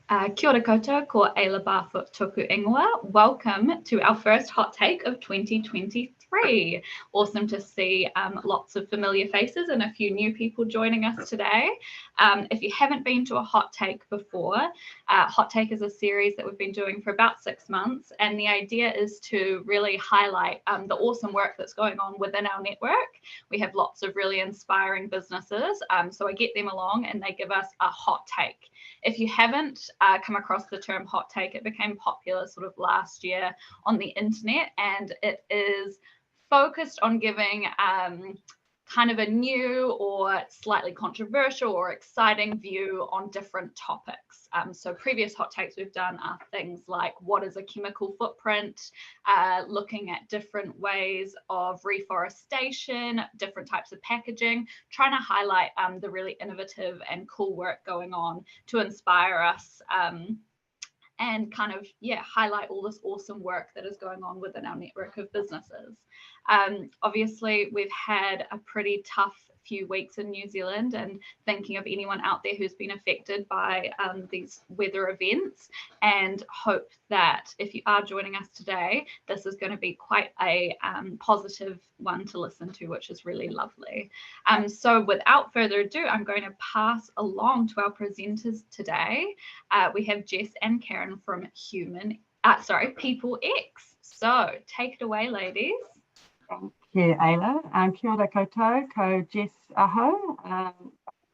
Kia ora koutou, ko Ayla Barfoot toku ingoa. Welcome to our first hot take of 2023. Awesome to see lots of familiar faces and a few new people joining us today. If you haven't been to a hot take before, hot take is a series that we've been doing for about 6 months, and the idea is to really highlight the awesome work that's going on within our network. We have lots of really inspiring businesses, so I get them along and they give us a hot take. If you haven't come across the term hot take, it became popular sort of last year on the internet, and it is focused on giving kind of a new or slightly controversial or exciting view on different topics. So previous hot takes we've done are things like what is a chemical footprint, looking at different ways of reforestation, different types of packaging, trying to highlight the really innovative and cool work going on to inspire us and kind of, highlight all this awesome work that is going on within our network of businesses. Obviously, we've had a pretty tough few weeks in New Zealand, and thinking of anyone out there who's been affected by these weather events, and hope that if you are joining us today, this is going to be quite a positive one to listen to, which is really lovely. So without further ado, I'm going to pass along to our presenters today. We have Jess and Karen from PeopleEX. So take it away, ladies. Thank you, Ayla. Kia ora koutou, ko Jess aho,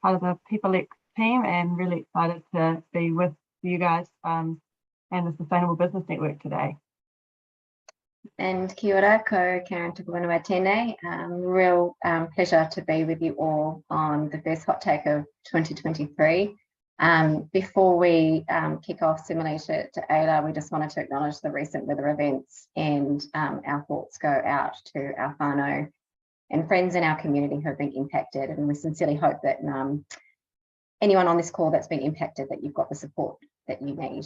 part of the PeopleEX team, and really excited to be with you guys and the Sustainable Business Network today. And kia ora, ko Karen tukuinua tēnei. Real pleasure to be with you all on the first hot take of 2023. Before we kick off, similarly to Ayla, we just wanted to acknowledge the recent weather events, and our thoughts go out to our whānau and friends in our community who have been impacted, and we sincerely hope that anyone on this call that's been impacted, that you've got the support that you need.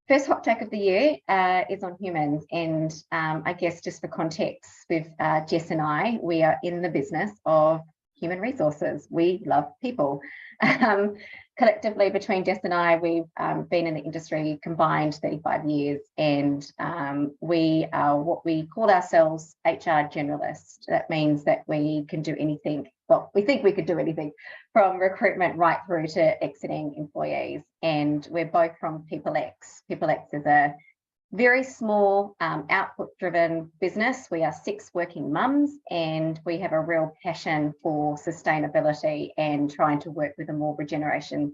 First hot take of the year is on humans, and I guess just for context, with Jess and I, we are in the business of human resources. We love people. Collectively, between Jess and I, we've been in the industry combined 35 years, and we are what we call ourselves HR generalists. That means that we can do anything. Well, we think we could do anything from recruitment right through to exiting employees. And we're both from PeopleEX. PeopleEX is a very small output-driven business. We are 6 working mums, and we have a real passion for sustainability and trying to work with a more regeneration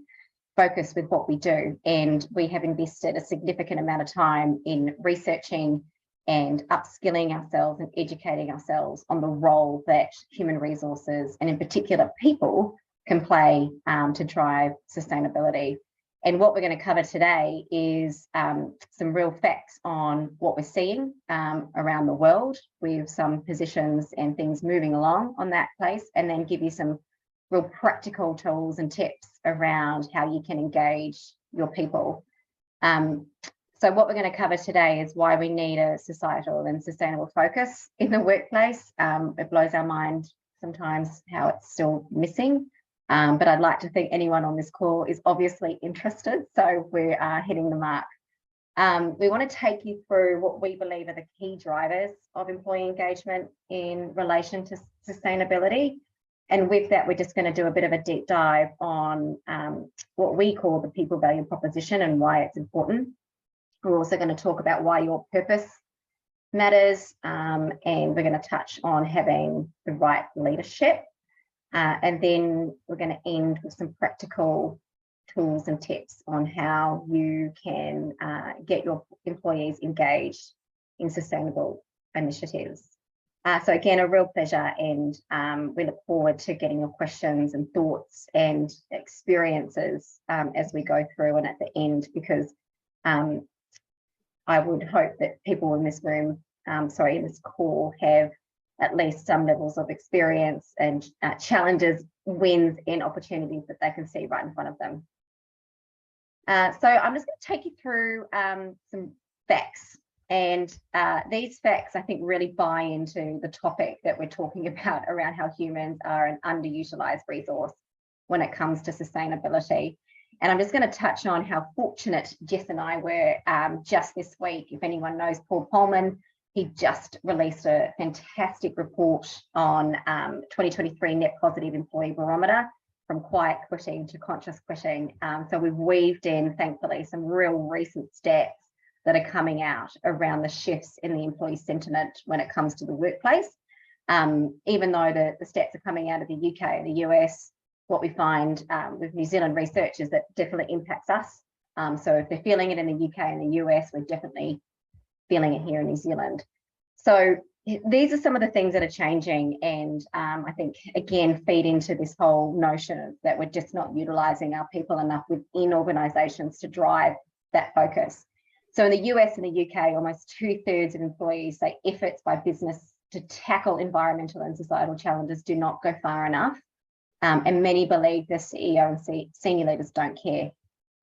focus with what we do. And we have invested a significant amount of time in researching and upskilling ourselves and educating ourselves on the role that human resources, and in particular people, can play to drive sustainability. And what we're going to cover today is some real facts on what we're seeing around the world, with some positions and things moving along on that place, and then give you some real practical tools and tips around how you can engage your people. So what we're going to cover today is why we need a societal and sustainable focus in the workplace. It blows our mind sometimes how it's still missing. But I'd like to think anyone on this call is obviously interested, so we're hitting the mark. We want to take you through what we believe are the key drivers of employee engagement in relation to sustainability. And with that, we're just going to do a bit of a deep dive on what we call the people value proposition and why it's important. We're also going to talk about why your purpose matters, and we're going to touch on having the right leadership. And then we're going to end with some practical tools and tips on how you can get your employees engaged in sustainable initiatives. So again, a real pleasure, and we look forward to getting your questions and thoughts and experiences as we go through and at the end, because I would hope that people in this room, in this call, have at least some levels of experience and challenges, wins, and opportunities that they can see right in front of them. So I'm just going to take you through some facts, and these facts I think really buy into the topic that we're talking about around how humans are an underutilised resource when it comes to sustainability. And I'm just going to touch on how fortunate Jess and I were just this week. If anyone knows Paul Polman, he just released a fantastic report on 2023 Net Positive Employee Barometer, from quiet quitting to conscious quitting. So we've weaved in, thankfully, some real recent stats that are coming out around the shifts in the employee sentiment when it comes to the workplace. Even though the stats are coming out of the UK and the US, what we find with New Zealand research is that definitely impacts us. So if they're feeling it in the UK and the US, we're definitely feeling it here in New Zealand. So these are some of the things that are changing, and I think, again, feed into this whole notion that we're just not utilising our people enough within organisations to drive that focus. So in the US and the UK, almost 2/3 of employees say efforts by business to tackle environmental and societal challenges do not go far enough. And many believe the CEO and senior leaders don't care.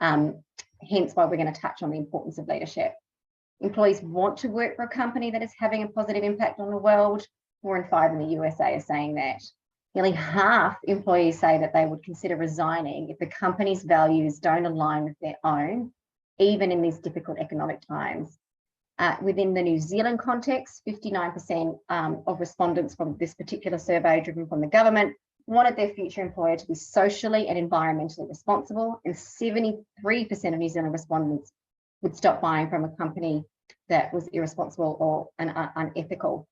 Hence why we're going to touch on the importance of leadership. Employees want to work for a company that is having a positive impact on the world. 4 in 5 in the USA are saying that. Nearly half employees say that they would consider resigning if the company's values don't align with their own, even in these difficult economic times. Within the New Zealand context, 59% of respondents from this particular survey, driven from the government, wanted their future employer to be socially and environmentally responsible, and 73% of New Zealand respondents would stop buying from a company that was irresponsible or unethical.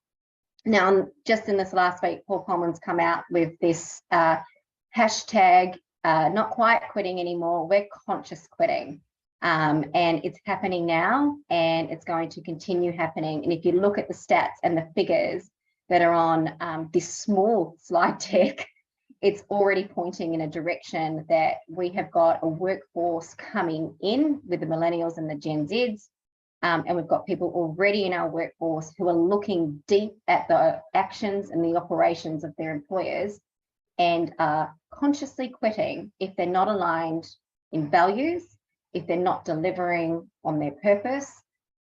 Now, just in this last week, Paul Polman's come out with this hashtag, not quiet quitting anymore, we're conscious quitting. And it's happening now, and it's going to continue happening. And if you look at the stats and the figures that are on this small slide deck, it's already pointing in a direction that we have got a workforce coming in with the millennials and the Gen Zs. And we've got people already in our workforce who are looking deep at the actions and the operations of their employers and are consciously quitting if they're not aligned in values, if they're not delivering on their purpose,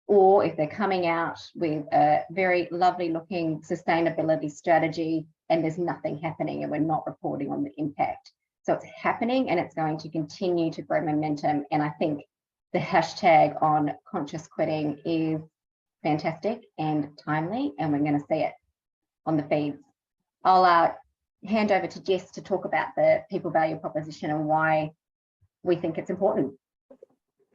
or if they're coming out with a very lovely looking sustainability strategy and there's nothing happening and we're not reporting on the impact. So it's happening, and it's going to continue to grow momentum. And I think the hashtag on conscious quitting is fantastic and timely, and we're going to see it on the feeds. I'll hand over to Jess to talk about the people value proposition and why we think it's important.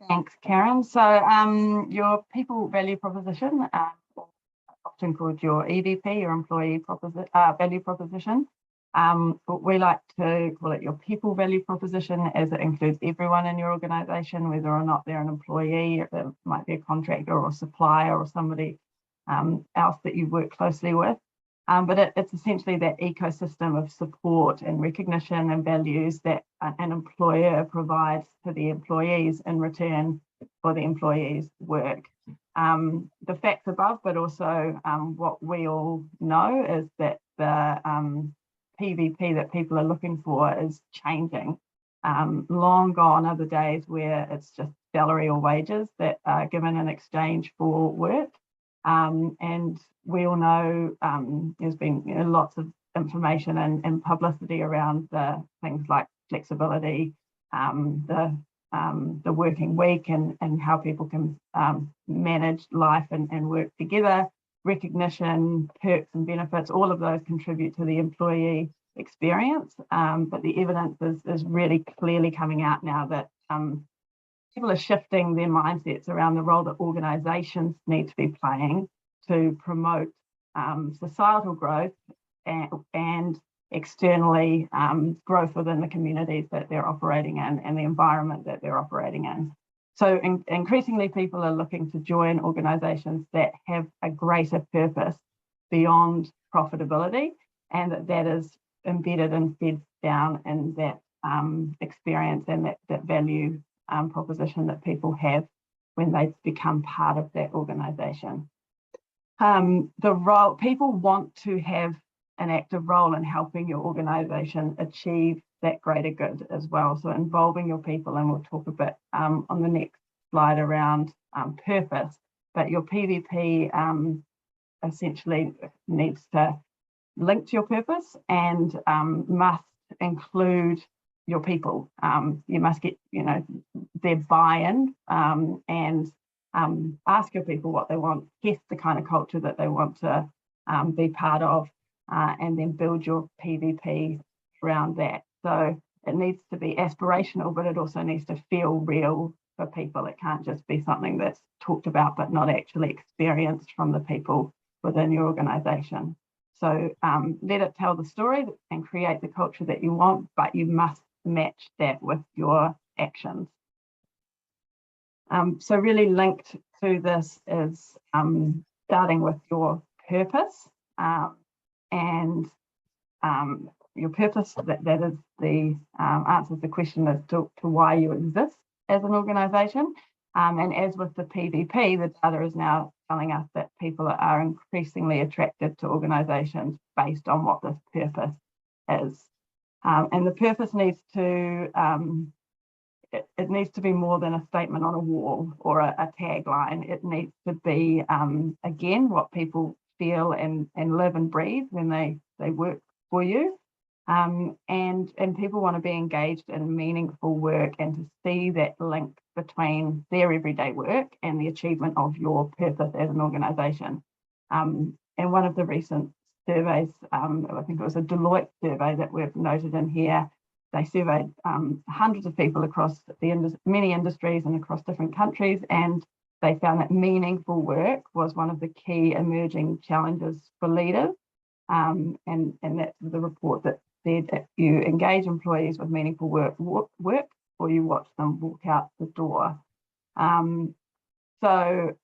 Thanks, Karen. So your people value proposition, often called your EVP, your employee value proposition. We like to call it your people value proposition, as it includes everyone in your organisation, whether or not they're an employee, it might be a contractor or a supplier or somebody else that you work closely with. But it's essentially that ecosystem of support and recognition and values that an employer provides to the employees in return for the employees' work. The facts above, but also what we all know, is that the PVP that people are looking for is changing. Long gone are the days where it's just salary or wages that are given in exchange for work. And we all know there's been lots of information and publicity around the things like flexibility, the working week, and how people can manage life and work together. Recognition, perks and benefits, all of those contribute to the employee experience. But the evidence is really clearly coming out now that people are shifting their mindsets around the role that organisations need to be playing to promote societal growth and externally growth within the communities that they're operating in and the environment that they're operating in. So increasingly people are looking to join organisations that have a greater purpose beyond profitability, and that is embedded and fed down in that experience and that value proposition that people have when they become part of that organisation. The role, people want to have an active role in helping your organisation achieve that greater good as well. So involving your people, and we'll talk a bit on the next slide around purpose, but your PVP essentially needs to link to your purpose and must include your people. You must get, their buy-in, and ask your people what they want, test the kind of culture that they want to be part of, and then build your PVP around that. So it needs to be aspirational, but it also needs to feel real for people. It can't just be something that's talked about but not actually experienced from the people within your organisation. So let it tell the story and create the culture that you want, but you must match that with your actions. So really linked to this is starting with your purpose, and your purpose, that is the answers the question as to why you exist as an organisation. And as with the PVP, the data is now telling us that people are increasingly attracted to organisations based on what this purpose is. And the purpose needs to, it needs to be more than a statement on a wall or a tagline. It needs to be, again, what people feel and live and breathe when they work for you. And people want to be engaged in meaningful work and to see that link between their everyday work and the achievement of your purpose as an organisation. And one of the recent surveys, I think it was a Deloitte survey that we've noted in here, they surveyed hundreds of people across many industries and across different countries, and they found that meaningful work was one of the key emerging challenges for leaders. And that's the report that said that you engage employees with meaningful work or you watch them walk out the door. So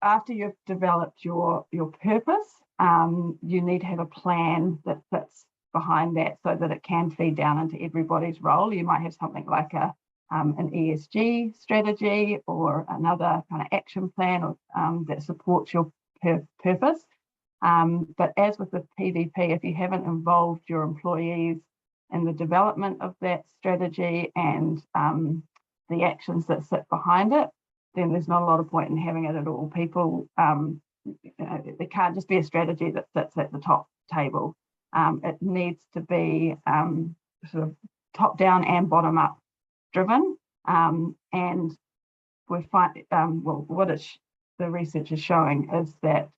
after you've developed your purpose, you need to have a plan that fits behind that so that it can feed down into everybody's role. You might have something like an ESG strategy or another kind of action plan or, that supports your purpose. But as with the PVP, if you haven't involved your employees in the development of that strategy and the actions that sit behind it, then there's not a lot of point in having it at all. People, there can't just be a strategy that sits at the top table. It needs to be sort of top down and bottom up driven. And we find, what the research is showing is that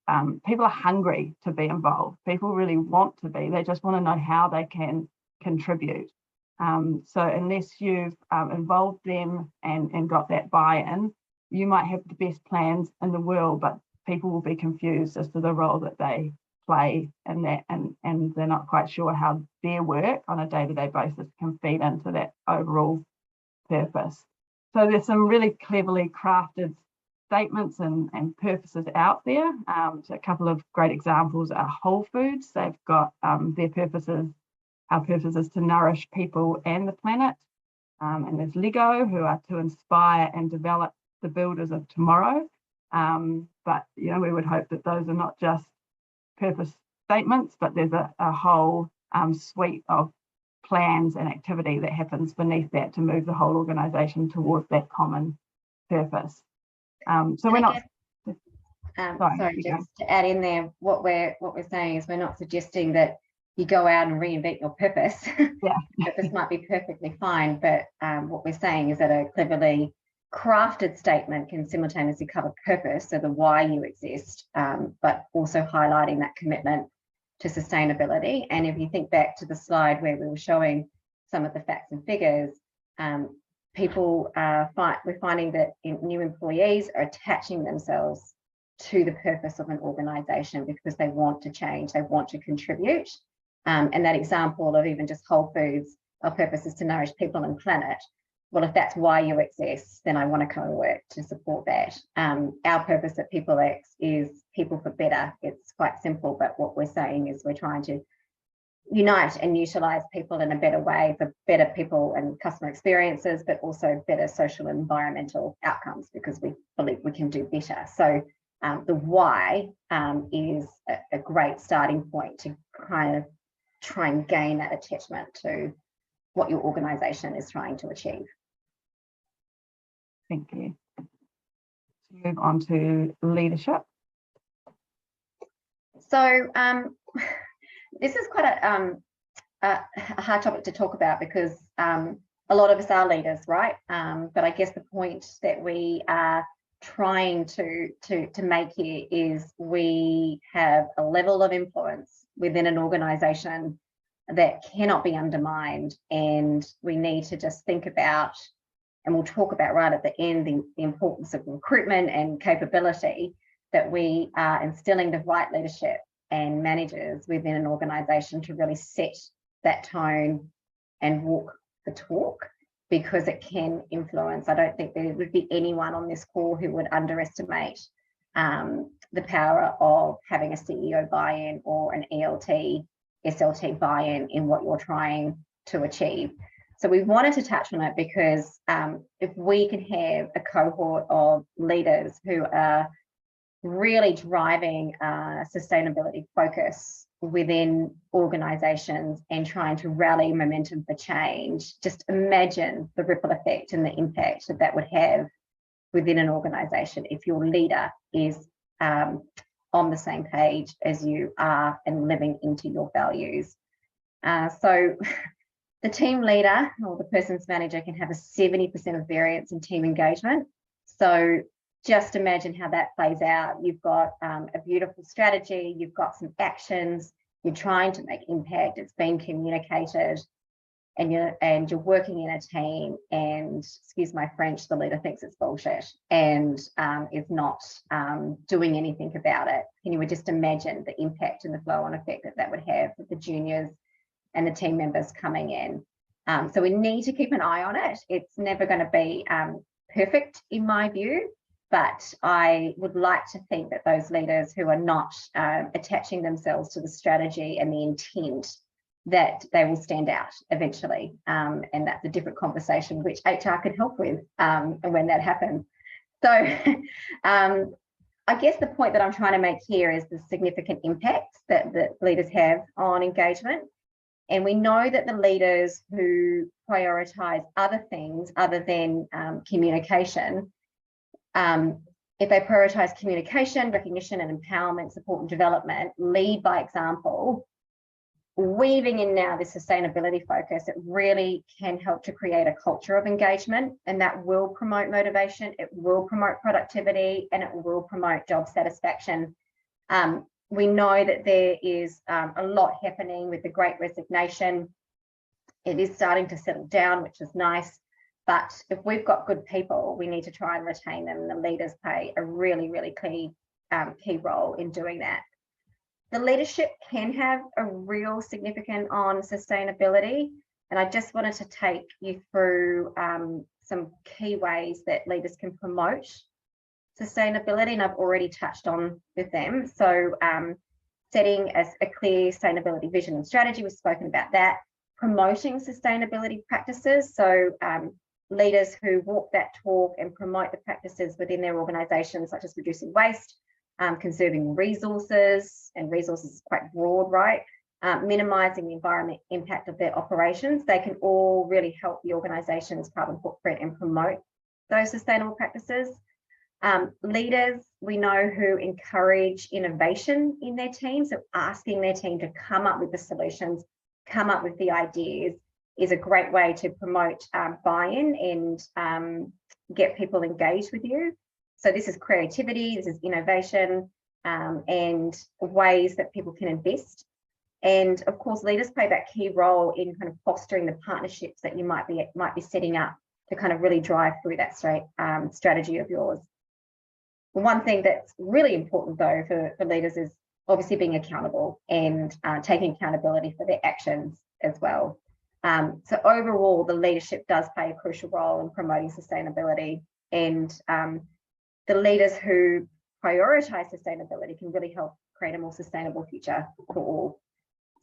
people are hungry to be involved. People really want to be. They just want to know how they can contribute. So unless you've involved them and got that buy-in, you might have the best plans in the world, but people will be confused as to the role that they play in that, and they're not quite sure how their work on a day-to-day basis can feed into that overall purpose. So there's some really cleverly crafted statements and purposes out there. So a couple of great examples are Whole Foods. They've got their purposes. Our purpose is to nourish people and the planet. And there's Lego, who are to inspire and develop the builders of tomorrow. But we would hope that those are not just purpose statements, but there's a whole suite of plans and activity that happens beneath that to move the whole organisation towards that common purpose. So we're not. Sorry, just to add in there, what we're saying is we're not suggesting that you go out and reinvent your purpose. Yeah. Purpose might be perfectly fine, but what we're saying is that a cleverly crafted statement can simultaneously cover purpose, so the why you exist, but also highlighting that commitment to sustainability. And if you think back to the slide where we were showing some of the facts and figures, we're finding that new employees are attaching themselves to the purpose of an organisation because they want to change, they want to contribute. And that example of even just Whole Foods, our purpose is to nourish people and planet. Well, if that's why you exist, then I want to come and work to support that. Our purpose at PeopleEX is people for better. It's quite simple, but what we're saying is we're trying to unite and utilise people in a better way for better people and customer experiences, but also better social and environmental outcomes because we believe we can do better. So the why is a great starting point to kind of try and gain that attachment to what your organisation is trying to achieve. Thank you. Move on to leadership. So this is quite a hard topic to talk about because a lot of us are leaders, right? But I guess the point that we are trying to make here is we have a level of influence within an organization that cannot be undermined, and we need to just think about, and we'll talk about right at the end, the importance of recruitment and capability, that we are instilling the right leadership and managers within an organization to really set that tone and walk the talk, because it can influence. I don't think there would be anyone on this call who would underestimate the power of having a CEO buy-in or an ELT, SLT buy-in in what you're trying to achieve. So we wanted to touch on it because if we can have a cohort of leaders who are really driving sustainability focus within organizations and trying to rally momentum for change, just imagine the ripple effect and the impact that that would have within an organization if your leader is on the same page as you are and living into your values. So the team leader or the person's manager can have a 70% of variance in team engagement. So just imagine how that plays out. You've got a beautiful strategy, you've got some actions, you're trying to make impact, it's been communicated, and you're working in a team, and excuse my French, the leader thinks it's bullshit and is not doing anything about it. And you would just imagine the impact and the flow-on effect that that would have with the juniors and the team members coming in. So we need to keep an eye on it. It's never going to be perfect in my view, but I would like to think that those leaders who are not attaching themselves to the strategy and the intent, that they will stand out eventually. And that's a different conversation which HR can help with and when that happens. So I guess the point that I'm trying to make here is the significant impacts that leaders have on engagement. And we know that the leaders who prioritize other things other than communication, if they prioritize communication, recognition and empowerment, support and development, lead by example, weaving in now this sustainability focus, it really can help to create a culture of engagement, and that will promote motivation, it will promote productivity, and it will promote job satisfaction. We know that there is a lot happening with the Great Resignation. It is starting to settle down, which is nice. But if we've got good people, we need to try and retain them. And the leaders play a really, really key role in doing that. The leadership can have a real significance on sustainability. And I just wanted to take you through some key ways that leaders can promote sustainability, and I've already touched on with them. So setting a clear sustainability vision and strategy, we've spoken about that. Promoting sustainability practices, so leaders who walk that talk and promote the practices within their organizations, such as reducing waste, conserving resources, and resources is quite broad, right? Minimizing the environment impact of their operations. They can all really help the organization's carbon footprint and promote those sustainable practices. Leaders we know who encourage innovation in their team, so asking their team to come up with the solutions, come up with the ideas, is a great way to promote buy-in and get people engaged with you. So this is creativity, this is innovation, and ways that people can invest. And of course, leaders play that key role in kind of fostering the partnerships that you might be setting up to kind of really drive through that strategy of yours. One thing that's really important though for leaders is obviously being accountable and taking accountability for their actions as well. So overall, the leadership does play a crucial role in promoting sustainability, and the leaders who prioritize sustainability can really help create a more sustainable future for all.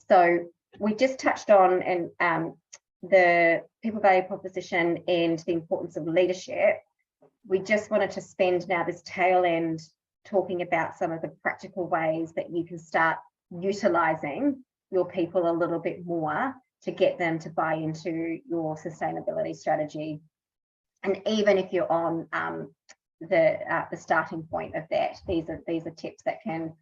So we just touched on the people value proposition and the importance of leadership. We just wanted to spend now this tail end talking about some of the practical ways that you can start utilizing your people a little bit more to get them to buy into your sustainability strategy. And even if you're on the starting point of that, these are tips that can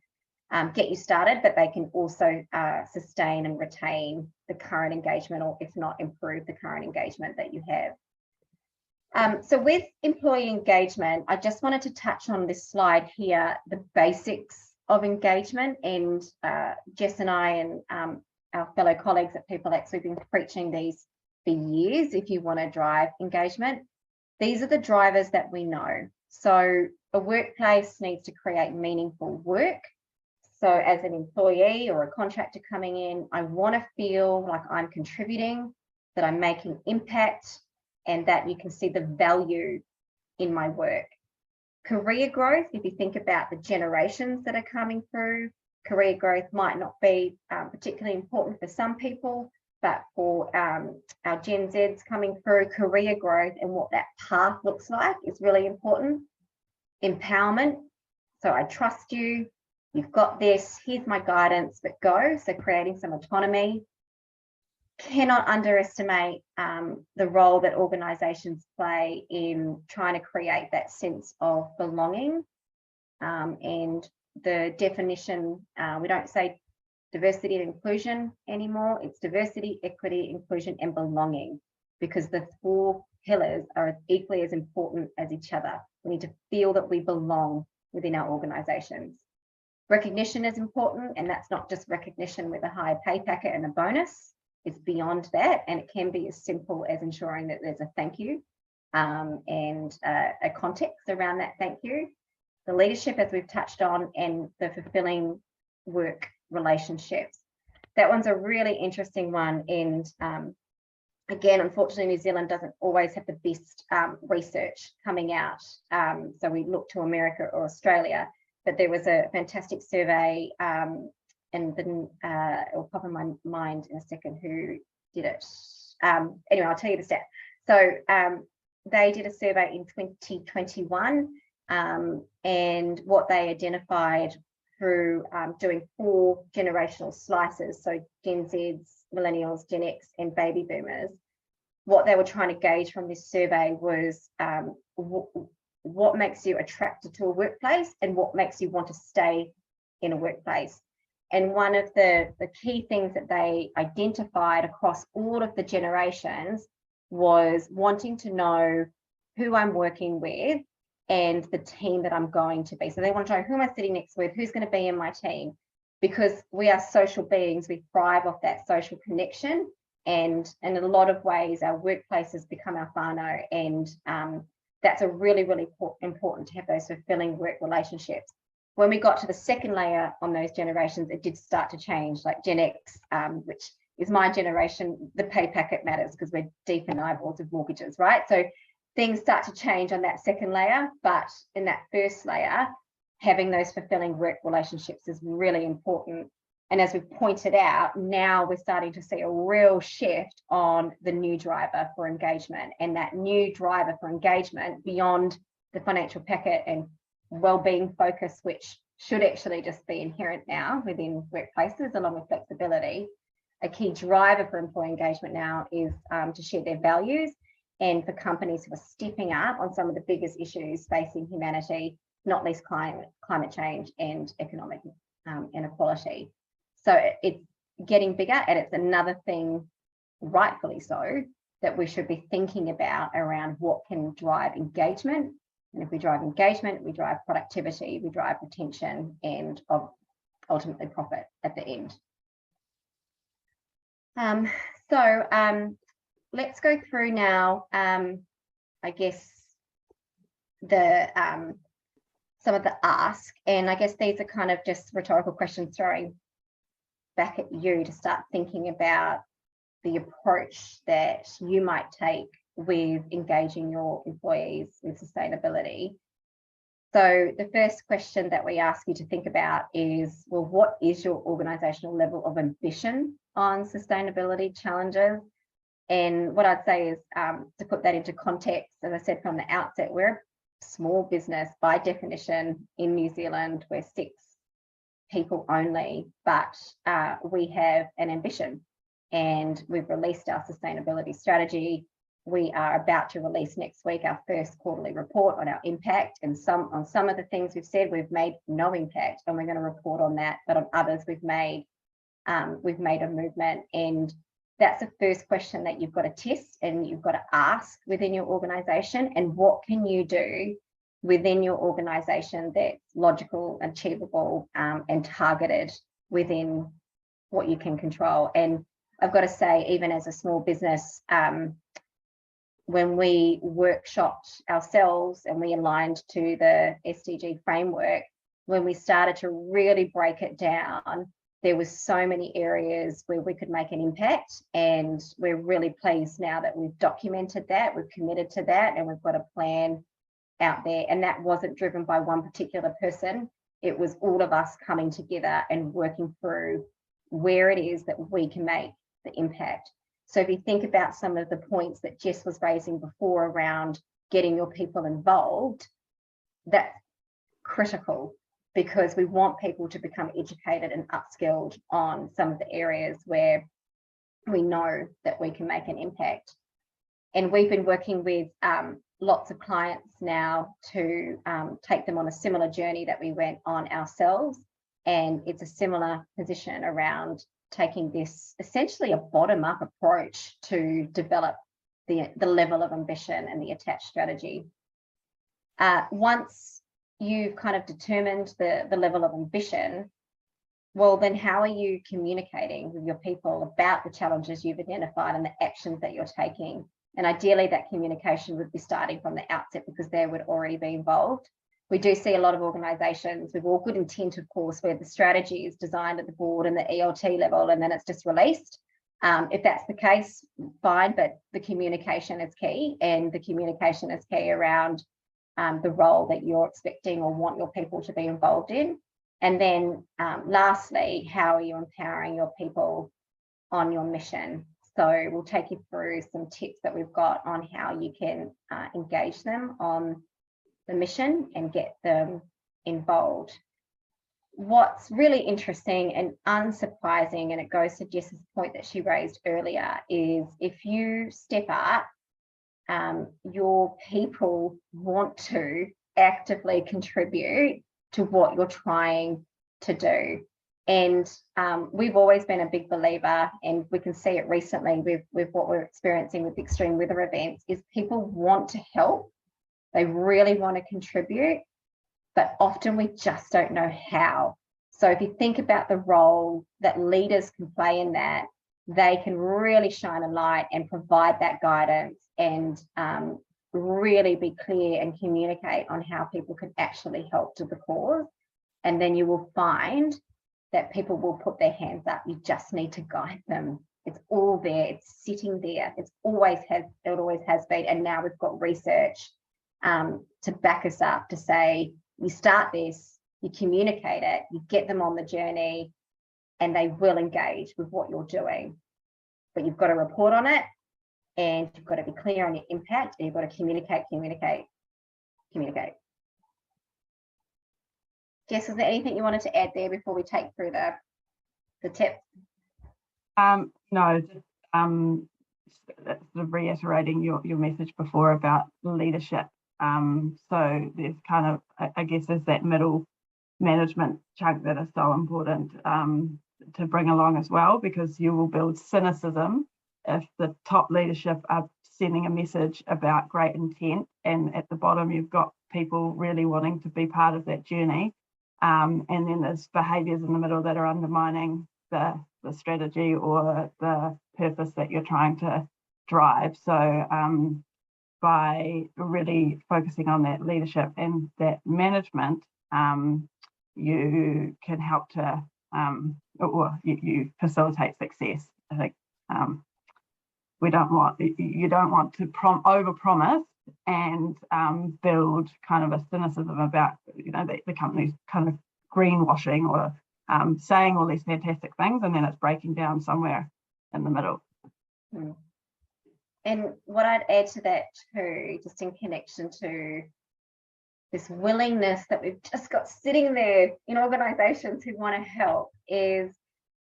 get you started, but they can also sustain and retain the current engagement, or if not improve the current engagement that you have. So with employee engagement, I just wanted to touch on this slide here, the basics of engagement. And Jess and I and our fellow colleagues at PeopleEX, we've been preaching these for years. If you want to drive engagement, these are the drivers that we know. So a workplace needs to create meaningful work. So as an employee or a contractor coming in, I want to feel like I'm contributing, that I'm making impact, and that you can see the value in my work. Career growth, if you think about the generations that are coming through, career growth might not be particularly important for some people, but for our Gen Zs coming through, career growth and what that path looks like is really important. Empowerment, so I trust you, you've got this, here's my guidance, but go. So creating some autonomy. Cannot underestimate the role that organisations play in trying to create that sense of belonging. And the definition, we don't say diversity and inclusion anymore, it's diversity, equity, inclusion, and belonging, because the 4 pillars are equally as important as each other. We need to feel that we belong within our organisations. Recognition is important, and that's not just recognition with a higher pay packet and a bonus. It's beyond that, and it can be as simple as ensuring that there's a thank you and a context around that thank you. The leadership, as we've touched on, and the fulfilling work relationships. That one's a really interesting one, and again, unfortunately, New Zealand doesn't always have the best research coming out. So we look to America or Australia, but there was a fantastic survey, and then it'll pop in my mind in a second who did it. Anyway, I'll tell you the stat. So they did a survey in 2021, and what they identified through doing 4 generational slices, so Gen Zs, Millennials, Gen X, and Baby Boomers, what they were trying to gauge from this survey was what makes you attracted to a workplace and what makes you want to stay in a workplace. And one of the key things that they identified across all of the generations was wanting to know who I'm working with and the team that I'm going to be. So they want to know, who am I sitting next with, who's going to be in my team, because we are social beings, we thrive off that social connection. And in a lot of ways, our workplaces become our whānau, and that's a really, really important to have those fulfilling work relationships. When we got to the second layer on those generations, it did start to change, like Gen X, which is my generation, the pay packet matters because we're deep in eyeballs of mortgages, right? So things start to change on that second layer, but in that first layer, having those fulfilling work relationships is really important. And as we've pointed out, now we're starting to see a real shift on the new driver for engagement, and that new driver for engagement beyond the financial packet and well-being focus, which should actually just be inherent now within workplaces along with flexibility. A key driver for employee engagement now is to share their values, and for companies who are stepping up on some of the biggest issues facing humanity, not least climate change and economic inequality. So it's getting bigger, and it's another thing, rightfully so, that we should be thinking about around what can drive engagement. And if we drive engagement, we drive productivity, we drive retention, and ultimately profit at the end. Let's go through now, I guess, some of the ask, and I guess these are kind of just rhetorical questions throwing back at you to start thinking about the approach that you might take with engaging your employees with sustainability. So the first question that we ask you to think about is, well, what is your organizational level of ambition on sustainability challenges? And what I'd say is, to put that into context, as I said from the outset, we're a small business by definition in New Zealand. We're 6 people only, but we have an ambition, and we've released our sustainability strategy. we are about to release next week our first quarterly report on our impact, and on some of the things we've said we've made no impact, and we're going to report on that, but on others we've made a movement. And that's the first question that you've got to test and you've got to ask within your organization. And what can you do within your organization that's logical, achievable, and targeted within what you can control? And I've got to say, even as a small business, when we workshopped ourselves and we aligned to the SDG framework, when we started to really break it down, there was so many areas where we could make an impact, and we're really pleased now that we've documented that, we've committed to that, and we've got a plan out there. And that wasn't driven by one particular person. It was all of us coming together and working through where it is that we can make the impact. So if you think about some of the points that Jess was raising before around getting your people involved, that's critical, because we want people to become educated and upskilled on some of the areas where we know that we can make an impact. And we've been working with lots of clients now to take them on a similar journey that we went on ourselves. And it's a similar position around taking this essentially a bottom-up approach to develop the level of ambition and the attached strategy. Once you've kind of determined the level of ambition, well, then how are you communicating with your people about the challenges you've identified and the actions that you're taking? And ideally that communication would be starting from the outset, because they would already be involved. We do see a lot of organisations with all good intent, of course, where the strategy is designed at the board and the ELT level, and then it's just released. If that's the case, fine, but the communication is key, and the communication is key around the role that you're expecting or want your people to be involved in. And then lastly, how are you empowering your people on your mission? So we'll take you through some tips that we've got on how you can engage them on the mission and get them involved. What's really interesting and unsurprising, and it goes to Jess's point that she raised earlier, is if you step up, your people want to actively contribute to what you're trying to do. And we've always been a big believer, and we can see it recently with what we're experiencing with extreme weather events, is people want to help. They really want to contribute, but often we just don't know how. So if you think about the role that leaders can play in that, they can really shine a light and provide that guidance and really be clear and communicate on how people can actually help to the cause. And then you will find that people will put their hands up. You just need to guide them. It's all there, it's sitting there. It always has been. And now we've got research to back us up to say, you start this, you communicate it, you get them on the journey, and they will engage with what you're doing. But you've got to report on it, and you've got to be clear on your impact, and you've got to communicate. Jess, is there anything you wanted to add there before we take through the tips? No, just sort of reiterating your message before about leadership. So there's kind of, I guess, there's that middle management chunk that is so important to bring along as well, because you will build cynicism if the top leadership are sending a message about great intent, and at the bottom you've got people really wanting to be part of that journey, and then there's behaviours in the middle that are undermining the strategy or the purpose that you're trying to drive. So by really focusing on that leadership and that management, you can help to or you facilitate success. I think you don't want to overpromise and build kind of a cynicism about, you know, the company's kind of greenwashing or saying all these fantastic things, and then it's breaking down somewhere in the middle. And what I'd add to that too, just in connection to this willingness that we've just got sitting there in organisations who want to help, is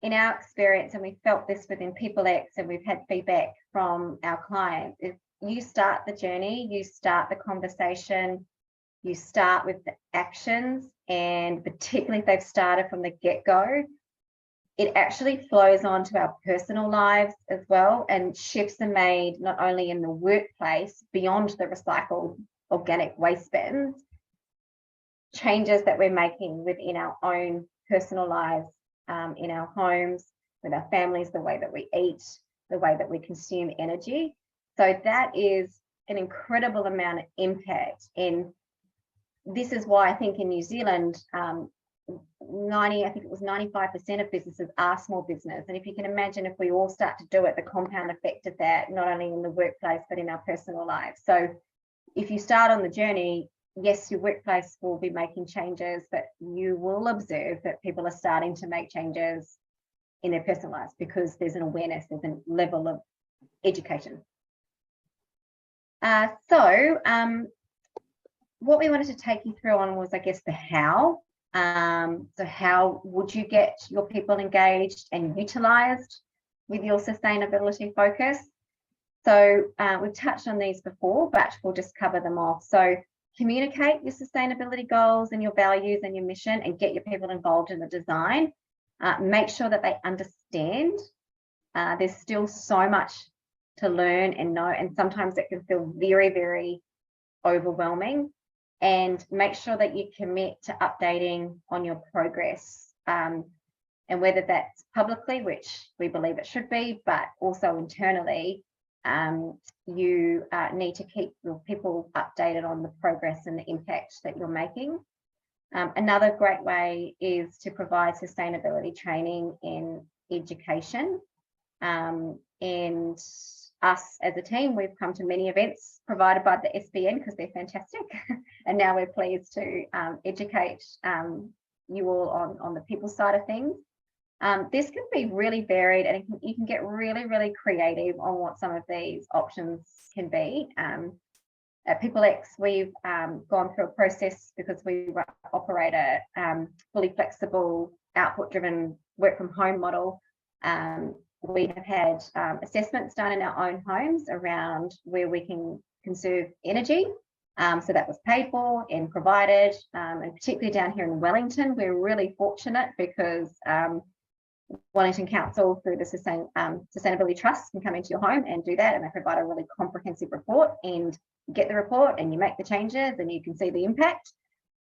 in our experience, and we felt this within PeopleEX, and we've had feedback from our clients, is you start the journey, you start the conversation, you start with the actions, and particularly if they've started from the get-go, it actually flows on to our personal lives as well, and shifts are made not only in the workplace beyond the recycled organic waste bins, changes that we're making within our own personal lives, in our homes, with our families, the way that we eat, the way that we consume energy. So that is an incredible amount of impact. And this is why I think in New Zealand, I think it was 95% of businesses are small business. And if you can imagine, if we all start to do it, the compound effect of that, not only in the workplace, but in our personal lives. So if you start on the journey, yes, your workplace will be making changes, but you will observe that people are starting to make changes in their personal lives because there's an awareness, there's a level of education. What we wanted to take you through on was, I guess, the how. So how would you get your people engaged and utilised with your sustainability focus? So we've touched on these before, but we'll just cover them off. So communicate your sustainability goals and your values and your mission, and get your people involved in the design. Make sure that they understand. There's still so much to learn and know, and sometimes it can feel very, very overwhelming. And make sure that you commit to updating on your progress, and whether that's publicly, which we believe it should be, but also internally, you need to keep your people updated on the progress and the impact that you're making. Another great way is to provide sustainability training in education. And us as a team, we've come to many events provided by the SBN because they're fantastic. And now we're pleased to educate you all on the people side of things. This can be really varied, and you can get really, really creative on what some of these options can be. At PeopleEX, we've gone through a process because we operate a fully flexible, output-driven work from home model. We have had assessments done in our own homes around where we can conserve energy. So that was paid for and provided, and particularly down here in Wellington, we're really fortunate because Wellington Council, through the Sustainability Trust, can come into your home and do that, and they provide a really comprehensive report, and you get the report and you make the changes and you can see the impact.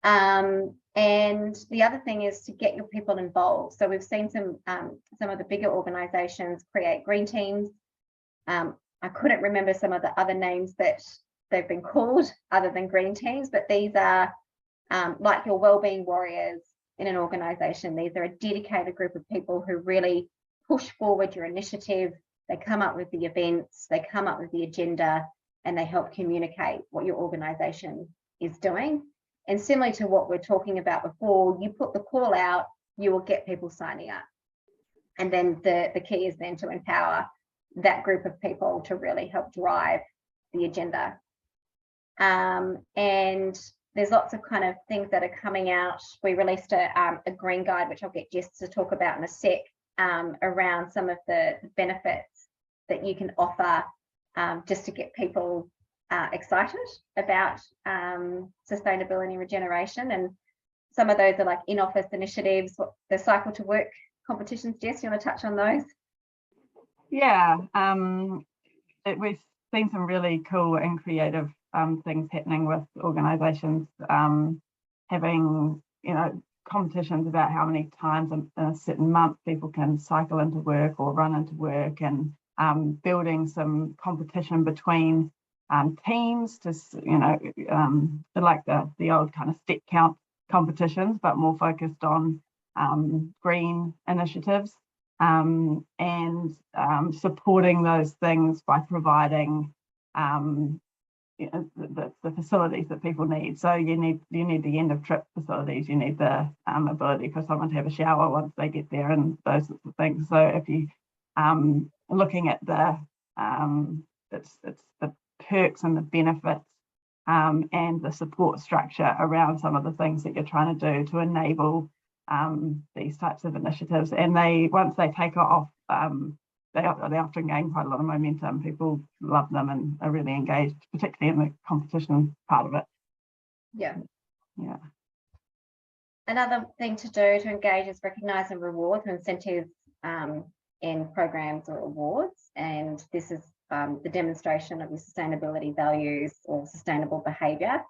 And the other thing is to get your people involved. So we've seen some of the bigger organisations create green teams. I couldn't remember some of the other names that they've been called other than green teams, but these are like your wellbeing warriors in an organisation. These are a dedicated group of people who really push forward your initiative. They come up with the events, they come up with the agenda, and they help communicate what your organisation is doing. And similar to what we're talking about before, you put the call out, you will get people signing up. And then the key is then to empower that group of people to really help drive the agenda. And there's lots of kind of things that are coming out. We released a green guide, which I'll get Jess to talk about in a sec, around some of the benefits that you can offer just to get people excited about sustainability and regeneration. And some of those are like in-office initiatives, the cycle to work competitions. Jess, you want to touch on those? Yeah, we've seen some really cool and creative things happening with organisations having, competitions about how many times in a certain month people can cycle into work or run into work, and building some competition between teams to, like the old kind of step count competitions, but more focused on green initiatives, and supporting those things by providing the facilities that people need. So you need the end of trip facilities, you need the ability for someone to have a shower once they get there, and those sorts of things. So if you looking at the it's the perks and the benefits and the support structure around some of the things that you're trying to do to enable these types of initiatives. And once they take off, they often gain quite a lot of momentum. People love them and are really engaged, particularly in the competition part of it. Yeah. Yeah. Another thing to do to engage is recognise and reward through incentives in programs or awards. And this is the demonstration of your sustainability values or sustainable behaviour.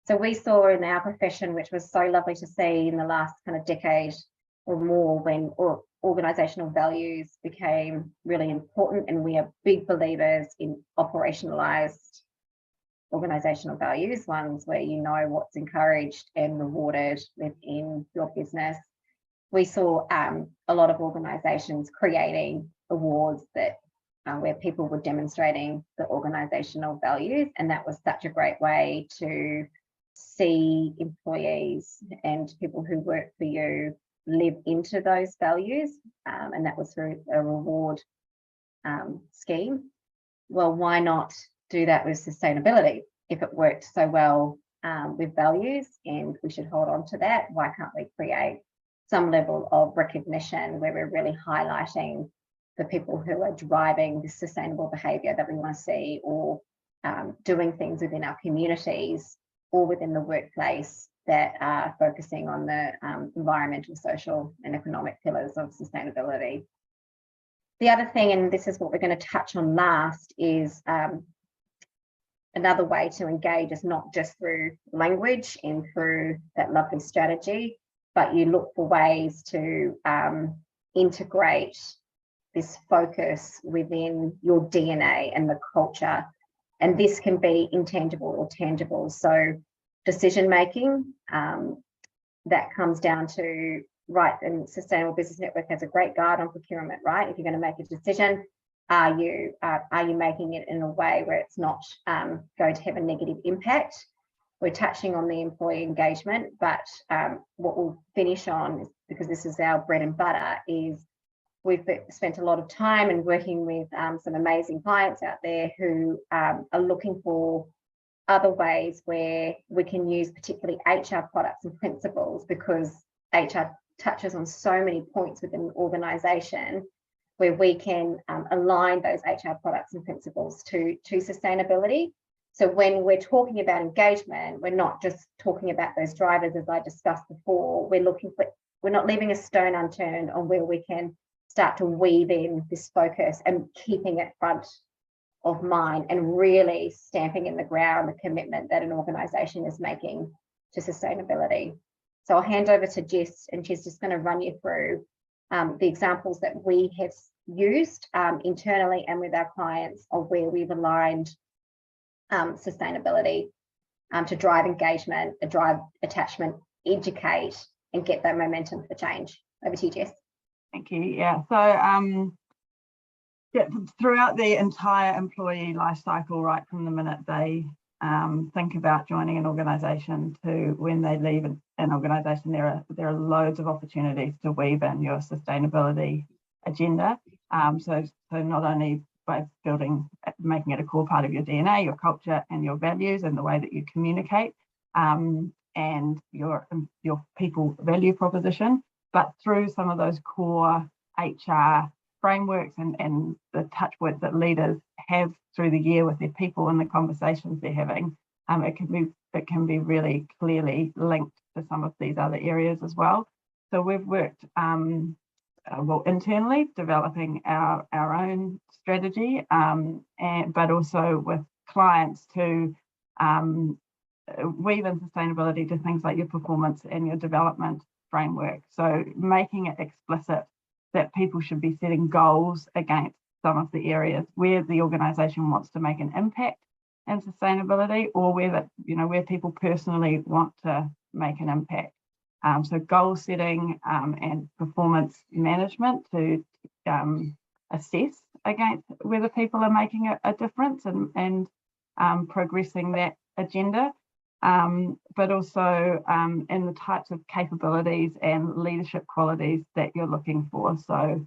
So we saw in our profession, which was so lovely to see in the last kind of decade or more, when organisational values became really important, and we are big believers in operationalised organisational values, ones where you know what's encouraged and rewarded within your business. We saw a lot of organisations creating awards that where people were demonstrating the organisational values, and that was such a great way to see employees and people who work for you live into those values, and that was through a reward scheme. Well, why not do that with sustainability? If it worked so well with values and we should hold on to that, why can't we create some level of recognition where we're really highlighting the people who are driving this sustainable behaviour that we want to see, or doing things within our communities or within the workplace that are focusing on the environmental, social and economic pillars of sustainability. The other thing, and this is what we're going to touch on last, is another way to engage is not just through language and through that lovely strategy, but you look for ways to integrate this focus within your DNA and the culture. And this can be intangible or tangible. So decision making, that comes down to, right, and Sustainable Business Network has a great guide on procurement, right? If you're going to make a decision, are you making it in a way where it's not going to have a negative impact? We're touching on the employee engagement, but what we'll finish on, is, because this is our bread and butter, is we've spent a lot of time and working with some amazing clients out there who are looking for other ways where we can use particularly HR products and principles, because HR touches on so many points within an organisation, where we can align those HR products and principles to sustainability. So when we're talking about engagement, we're not just talking about those drivers, as I discussed before. We're not leaving a stone unturned on where we can start to weave in this focus and keeping it front of mind and really stamping in the ground the commitment that an organisation is making to sustainability. So I'll hand over to Jess, and she's just going to run you through the examples that we have used internally and with our clients of where we've aligned sustainability to drive engagement, drive attachment, educate, and get that momentum for change. Over to you, Jess. Thank you. Yeah, so throughout the entire employee life cycle, right from the minute they think about joining an organisation to when they leave an organisation, there are loads of opportunities to weave in your sustainability agenda. So not only by making it a core part of your DNA, your culture and your values and the way that you communicate, and your people value proposition, but through some of those core HR frameworks and the touch points that leaders have through the year with their people and the conversations they're having, it can be really clearly linked to some of these other areas as well. So we've worked internally developing our own strategy, but also with clients to weave in sustainability to things like your performance and your development framework. So making it explicit that people should be setting goals against some of the areas where the organisation wants to make an impact in sustainability, or where people personally want to make an impact. So goal setting and performance management to assess against whether people are making a difference and progressing that agenda, but also in the types of capabilities and leadership qualities that you're looking for. So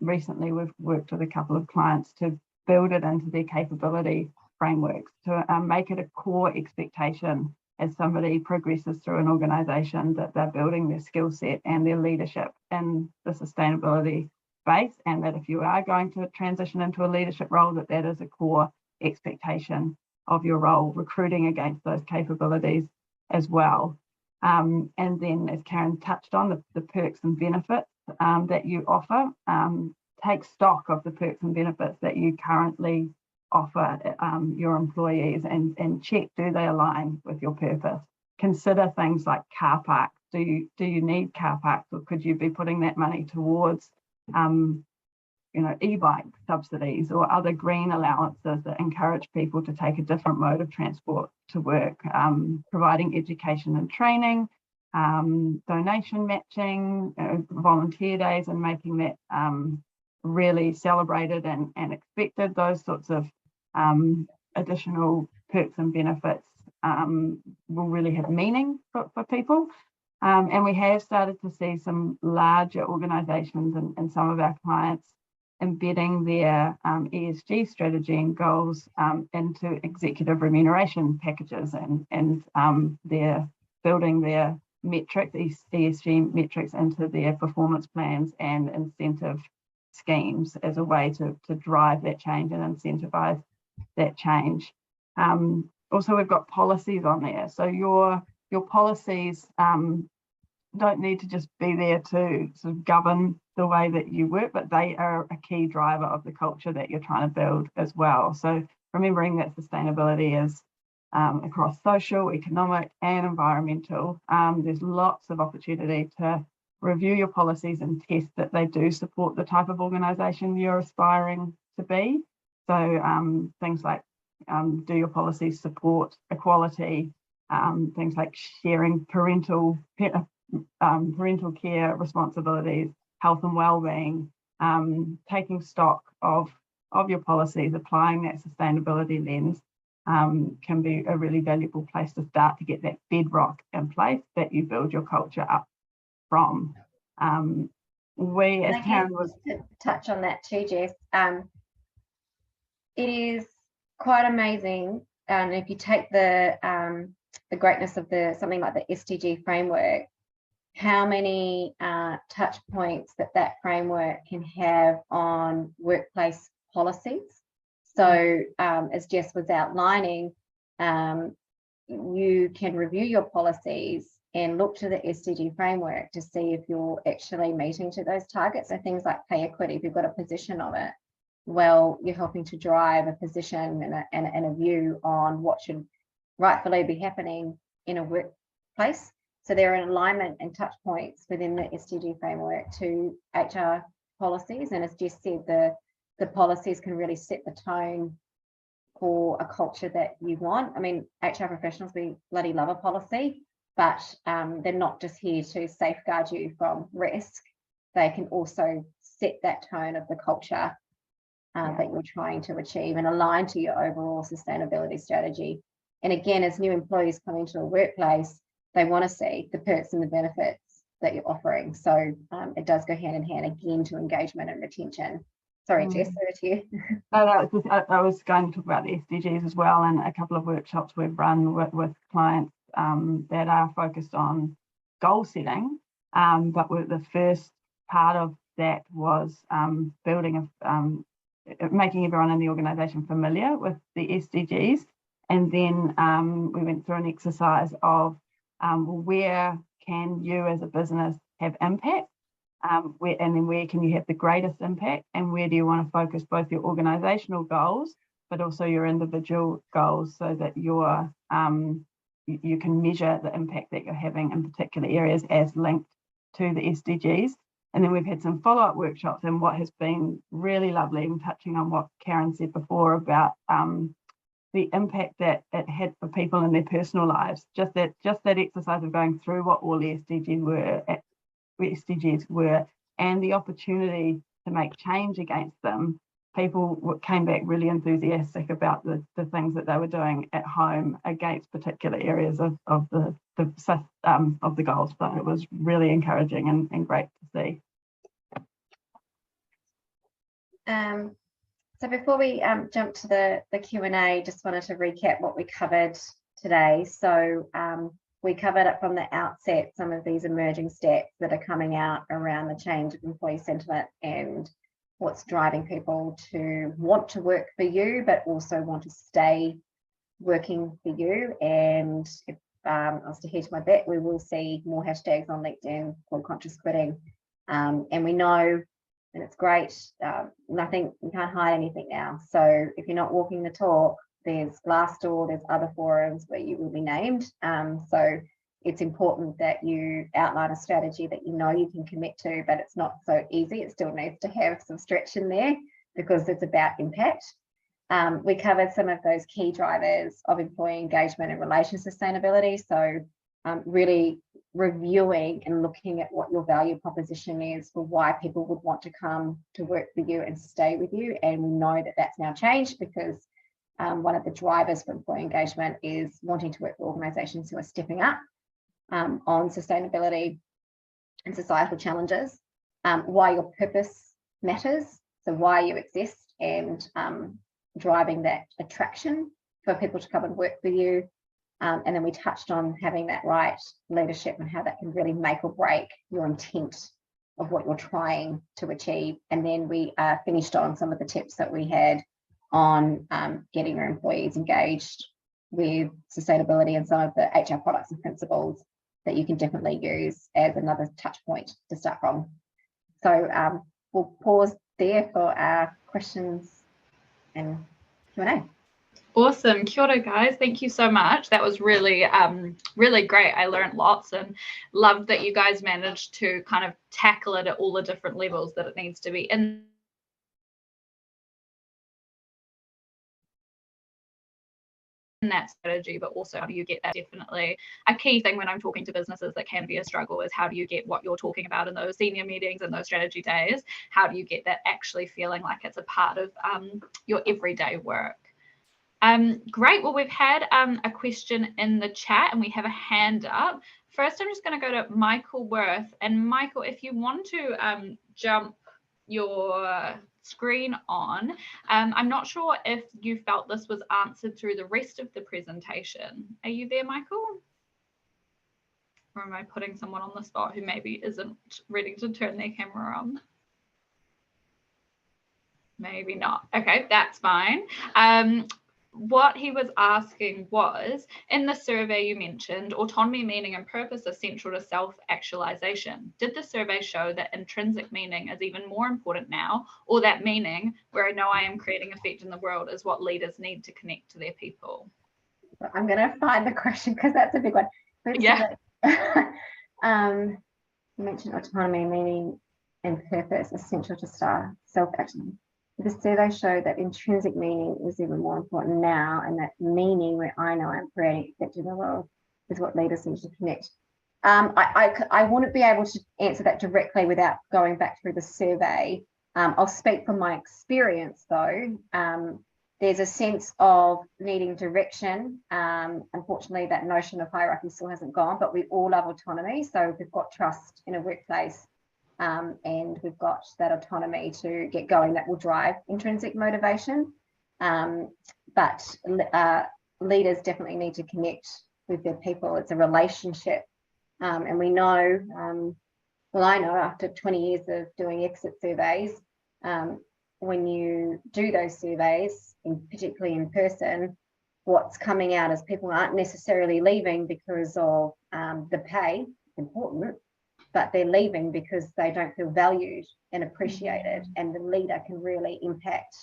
recently we've worked with a couple of clients to build it into their capability frameworks to make it a core expectation as somebody progresses through an organisation that they're building their skill set and their leadership in the sustainability space, and that if you are going to transition into a leadership role, that is a core expectation of your role, recruiting against those capabilities as well. And then, as Karen touched on, the perks and benefits that you offer. Take stock of the perks and benefits that you currently offer your employees, and check, do they align with your purpose? Consider things like car parks. Do you need car parks, or could you be putting that money towards e-bike subsidies or other green allowances that encourage people to take a different mode of transport to work, providing education and training, donation matching, volunteer days, and making that really celebrated and expected. Those sorts of additional perks and benefits will really have meaning for people. And we have started to see some larger organisations and some of our clients embedding their ESG strategy and goals into executive remuneration packages, and they're building their metrics, ESG metrics, into their performance plans and incentive schemes as a way to drive that change and incentivize that change. Also, we've got policies on there. So your policies don't need to just be there to sort of govern the way that you work, but they are a key driver of the culture that you're trying to build as well. So remembering that sustainability is across social, economic, and environmental. There's lots of opportunity to review your policies and test that they do support the type of organisation you're aspiring to be. So things like, do your policies support equality? Things like sharing parental care responsibilities, health and well-being, taking stock of your policies, applying that sustainability lens can be a really valuable place to start to get that bedrock in place that you build your culture up from. We, as Karen was to touch on that too, Jess, it is quite amazing. If you take the greatness of something like the SDG framework, how many touch points that framework can have on workplace policies. So as Jess was outlining, you can review your policies and look to the SDG framework to see if you're actually meeting to those targets. So things like pay equity, if you've got a position on it, well, you're helping to drive a position and a view on what should rightfully be happening in a workplace. So they're in alignment and touch points within the SDG framework to HR policies. And as Jess said, the policies can really set the tone for a culture that you want. I mean, HR professionals, we bloody love a policy, but they're not just here to safeguard you from risk. They can also set that tone of the culture that you're trying to achieve and align to your overall sustainability strategy. And again, as new employees come into a workplace, they want to see the perks and the benefits that you're offering. So it does go hand in hand again to engagement and retention. Sorry, Jess, over to you. No, I was going to talk about the SDGs as well, and a couple of workshops we've run with clients that are focused on goal setting. But the first part of that was building making everyone in the organisation familiar with the SDGs, and then we went through an exercise of where can you as a business have impact, and then where can you have the greatest impact, and where do you want to focus both your organisational goals but also your individual goals, so that you can measure the impact that you're having in particular areas as linked to the SDGs. And then we've had some follow-up workshops, and what has been really lovely, and touching on what Karen said before about the impact that it had for people in their personal lives. Just that exercise of going through what all the SDGs were, and the opportunity to make change against them. People came back really enthusiastic about the things that they were doing at home against particular areas of the goals. So it was really encouraging and great to see. So before we jump to the Q&A, just wanted to recap what we covered today. So we covered it from the outset, some of these emerging stats that are coming out around the change of employee sentiment and what's driving people to want to work for you, but also want to stay working for you. And if I was to hedge my bet, we will see more hashtags on LinkedIn called conscious quitting. And we know, and it's great, nothing, you can't hide anything now. So if you're not walking the talk, there's Glassdoor, there's other forums where you will be named. So it's important that you outline a strategy that you know you can commit to, but it's not so easy. It still needs to have some stretch in there because it's about impact. We covered some of those key drivers of employee engagement and relation sustainability. So really reviewing and looking at what your value proposition is for why people would want to come to work for you and stay with you. And we know that that's now changed because one of the drivers for employee engagement is wanting to work for organisations who are stepping up on sustainability and societal challenges, why your purpose matters, so why you exist, and driving that attraction for people to come and work for you. And then we touched on having that right leadership and how that can really make or break your intent of what you're trying to achieve. And then we finished on some of the tips that we had on getting your employees engaged with sustainability and some of the HR products and principles that you can definitely use as another touch point to start from. So we'll pause there for our questions and Q&A. Awesome. Kia ora, guys. Thank you so much. That was really, really great. I learned lots and loved that you guys managed to kind of tackle it at all the different levels that it needs to be in. That strategy, but also how do you get that? Definitely a key thing when I'm talking to businesses that can be a struggle is how do you get what you're talking about in those senior meetings and those strategy days? How do you get that actually feeling like it's a part of your everyday work? Great. Well, we've had a question in the chat and we have a hand up. First, I'm just going to go to Michael Worth. And Michael, if you want to jump your screen on, I'm not sure if you felt this was answered through the rest of the presentation. Are you there, Michael? Or am I putting someone on the spot who maybe isn't ready to turn their camera on? Maybe not. Okay, that's fine. What he was asking was, in the survey you mentioned, autonomy, meaning and purpose are central to self-actualization. Did the survey show that intrinsic meaning is even more important now, or that meaning, where I know I am creating effect in the world, is what leaders need to connect to their people? I'm going to find the question because that's a big one. Yeah. You mentioned autonomy, meaning and purpose essential to self-action. The survey showed that intrinsic meaning is even more important now, and that meaning where I know I'm creating effect in the world is what leaders need to connect. I wouldn't be able to answer that directly without going back through the survey. I'll speak from my experience though. There's a sense of needing direction. Unfortunately, that notion of hierarchy still hasn't gone, but we all love autonomy. So we've got trust in a workplace. And we've got that autonomy to get going that will drive intrinsic motivation. But leaders definitely need to connect with their people. It's a relationship. And we know, well, I know after 20 years of doing exit surveys, when you do those surveys, particularly in person, what's coming out is people aren't necessarily leaving because of the pay, it's important, but they're leaving because they don't feel valued and appreciated, and the leader can really impact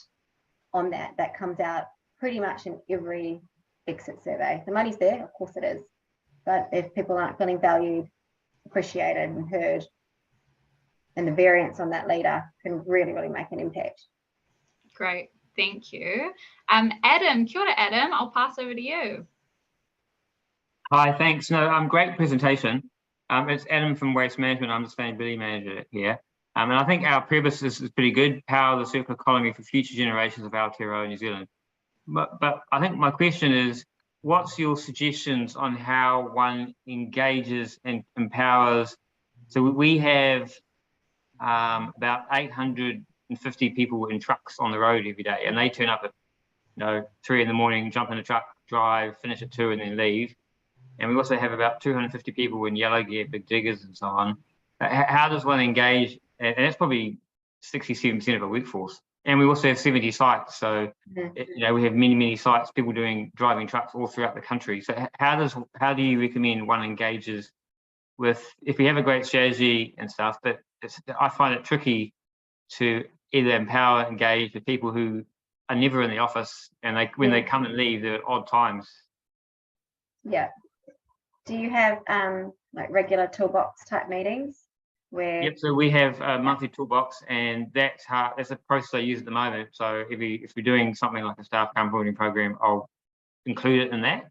on that. That comes out pretty much in every exit survey. The money's there, of course it is, but if people aren't feeling valued, appreciated and heard, and the variance on that leader can really, really make an impact. Great, thank you. Adam, kia ora, Adam, I'll pass over to you. Hi, thanks. No, great presentation. It's Adam from Waste Management. I'm the Sustainability Manager here. And I think our purpose is pretty good, power the circular economy for future generations of Aotearoa New Zealand. But I think my question is, what's your suggestions on how one engages and empowers? So we have about 850 people in trucks on the road every day, and they turn up at 3 in the morning, jump in a truck, drive, finish at 2 and then leave. and we also have about 250 people in yellow gear, big diggers and so on. How does one engage? And that's probably 67% of our workforce. And we also have 70 sites. So, you know, we have many sites, people driving trucks all throughout the country. So how do you recommend one engages with, if we have a great strategy and stuff, but I find it tricky to either empower, engage with people who are never in the office, and when they come and leave, they're at odd times. Yeah. Do you have like regular toolbox type meetings? Yep, so we have a monthly toolbox, and that's a process I use at the moment. So if we're doing something like a staff building program, I'll include it in that.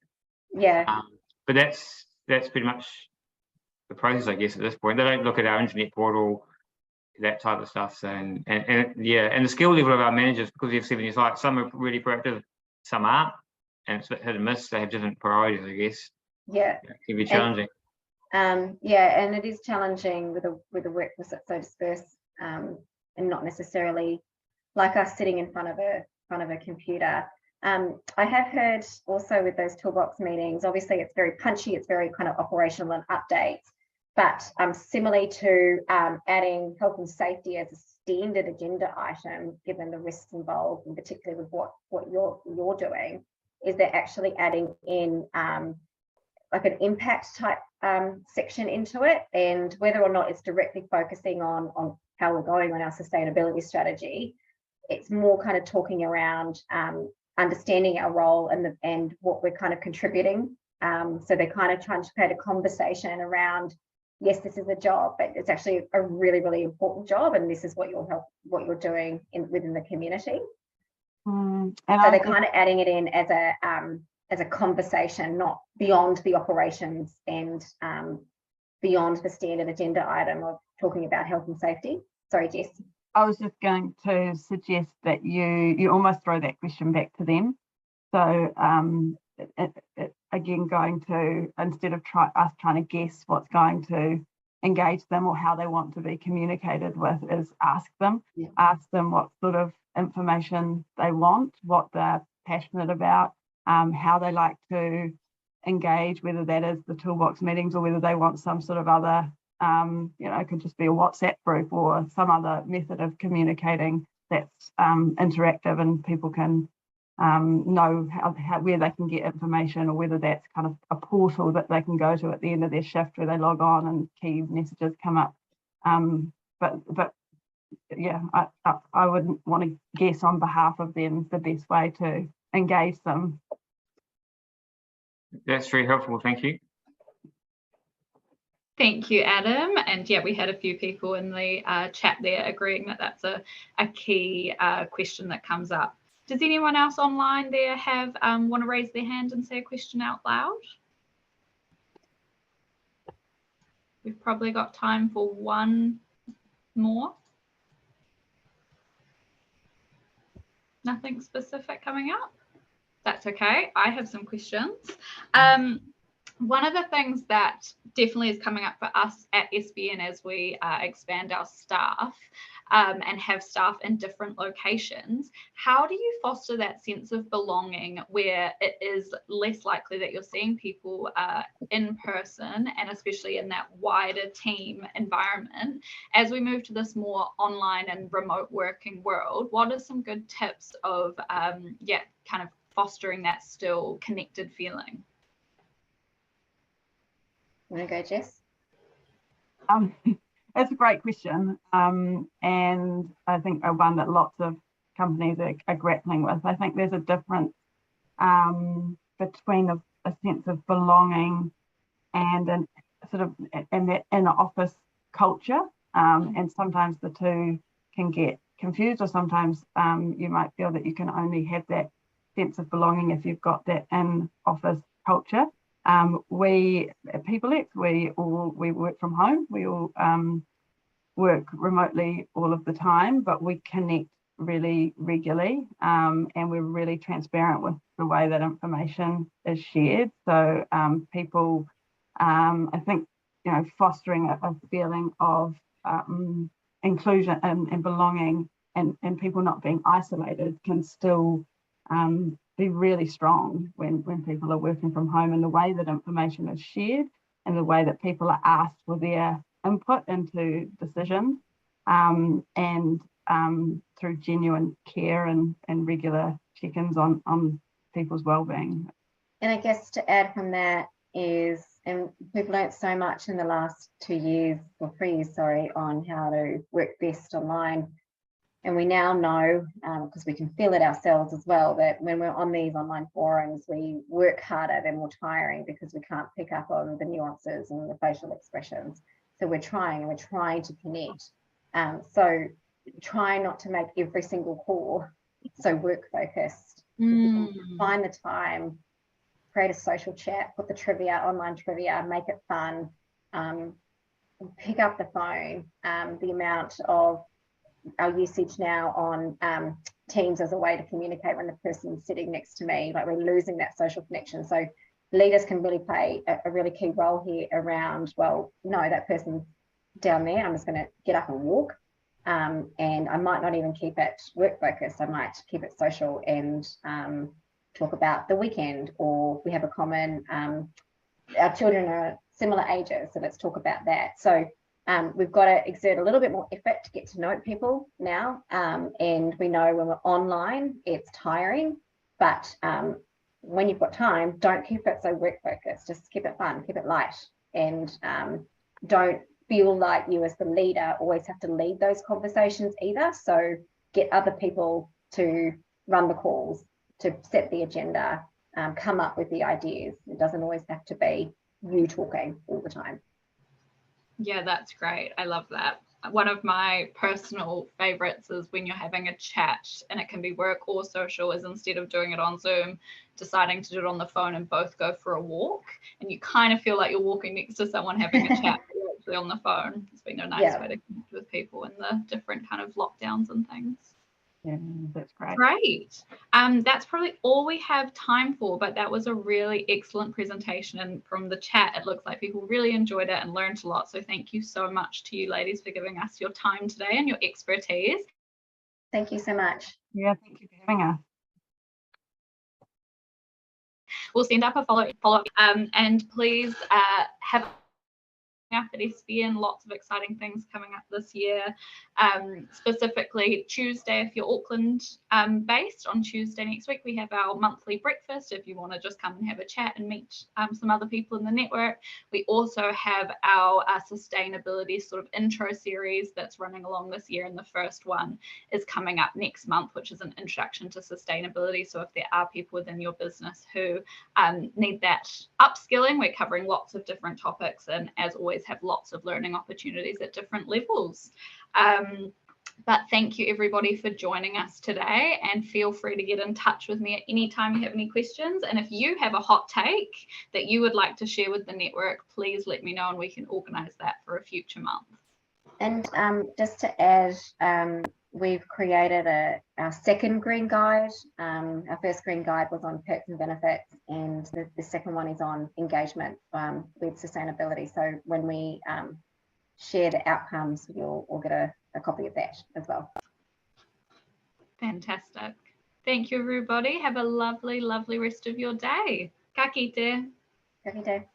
Yeah. But that's pretty much the process, I guess, at this point. They don't look at our internet portal, that type of stuff. So, and the skill level of our managers, because we have 70 sites, some are really proactive, some aren't, and it's a bit hit and miss. They have different priorities, I guess. Yeah. It can be challenging. Yeah, and it is challenging with a workforce that's so dispersed, and not necessarily like us sitting in front of a computer. I have heard also with those toolbox meetings, obviously it's very punchy, it's very kind of operational and updates, but similarly to adding health and safety as a standard agenda item, given the risks involved, and particularly with what you're doing, is they're actually adding in like an impact type section into it, and whether or not it's directly focusing on how we're going on our sustainability strategy, it's more kind of talking around understanding our role and what we're kind of contributing. So they're kind of trying to create a conversation around, yes, this is a job, but it's actually a really, really important job, and this is what you're doing within the community. So they're kind of adding it in as a conversation, not beyond the operations and beyond the standard agenda item of talking about health and safety. Sorry, Jess. I was just going to suggest that you almost throw that question back to them. So again, going to, instead of us trying to guess what's going to engage them or how they want to be communicated with, is ask them what sort of information they want, what they're passionate about, how they like to engage, whether that is the toolbox meetings or whether they want some sort of other, it could just be a WhatsApp group or some other method of communicating that's interactive and people can know where they can get information, or whether that's kind of a portal that they can go to at the end of their shift where they log on and key messages come up. But yeah, I wouldn't want to guess on behalf of them the best way to engage them. That's very helpful, thank you. Thank you, Adam. And yeah, we had a few people in the chat there agreeing that that's a key question that comes up. Does anyone else online there have want to raise their hand and say a question out loud? We've probably got time for one more. Nothing specific coming up? That's okay. I have some questions. One of the things that definitely is coming up for us at SBN as we expand our staff and have staff in different locations, how do you foster that sense of belonging where it is less likely that you're seeing people in person, and especially in that wider team environment? As we move to this more online and remote working world, what are some good tips of kind of fostering that still connected feeling? Want to go, Jess? It's a great question, and I think one that lots of companies are grappling with. I think there's a difference between a sense of belonging and that inner office culture, and sometimes the two can get confused, or sometimes you might feel that you can only have that sense of belonging if you've got that in-office culture. We at PeopleEX, we work from home. We all work remotely all of the time, but we connect really regularly, and we're really transparent with the way that information is shared. So people, I think, fostering a feeling of inclusion and belonging, and people not being isolated can still be really strong when people are working from home, and the way that information is shared and the way that people are asked for their input into decisions, and through genuine care and regular check-ins on people's well-being. And I guess to add from that is, and we've learnt so much in the last 2 years, or 3 years, sorry, on how to work best online. And we now know, because we can feel it ourselves as well, that when we're on these online forums, we work harder, they're more tiring because we can't pick up on the nuances and the facial expressions. So we're trying to connect. So try not to make every single call so work focused. Find the time, create a social chat, put the trivia, online trivia, make it fun, pick up the phone. The amount of our usage now on Teams as a way to communicate when the person's sitting next to me, like we're losing that social connection. So leaders can really play a really key role here around, well, no, that person's down there, I'm just going to get up and walk. And I might not even keep it work focused, I might keep it social and talk about the weekend, or we have a common, our children are similar ages, so let's talk about that. So we've got to exert a little bit more effort to get to know people now, and we know when we're online it's tiring, but when you've got time, don't keep it so work focused, just keep it fun, keep it light, and don't feel like you as the leader always have to lead those conversations either. So get other people to run the calls, to set the agenda, come up with the ideas. It doesn't always have to be you talking all the time. Yeah, that's great. I love that. One of my personal favorites is when you're having a chat, and it can be work or social, is instead of doing it on Zoom, deciding to do it on the phone and both go for a walk, and you kind of feel like you're walking next to someone having a chat, but you're actually on the phone. It's been a nice way to connect with people in the different kind of lockdowns and things. Yeah, that's great. Great. That's probably all we have time for, but that was a really excellent presentation, and from the chat it looks like people really enjoyed it and learned a lot. So thank you so much to you ladies for giving us your time today and your expertise. Thank you so much. Yeah, thank you for having us. We'll send up a follow-up, and please have up at SBN, lots of exciting things coming up this year. Specifically Tuesday, if you're Auckland based, on Tuesday next week we have our monthly breakfast if you want to just come and have a chat and meet some other people in the network. We also have our sustainability sort of intro series that's running along this year, and the first one is coming up next month, which is an introduction to sustainability. So if there are people within your business who need that upskilling, we're covering lots of different topics, and as always have lots of learning opportunities at different levels. But thank you everybody for joining us today, and feel free to get in touch with me at any time you have any questions. And if you have a hot take that you would like to share with the network, please let me know and we can organise that for a future month. And just to add, we've created our second green guide. Our first green guide was on perks and benefits, and the second one is on engagement with sustainability. So when we share the outcomes, you'll all get a copy of that as well. Fantastic. Thank you, everybody. Have a lovely, lovely rest of your day. Ka kite. Ka kite.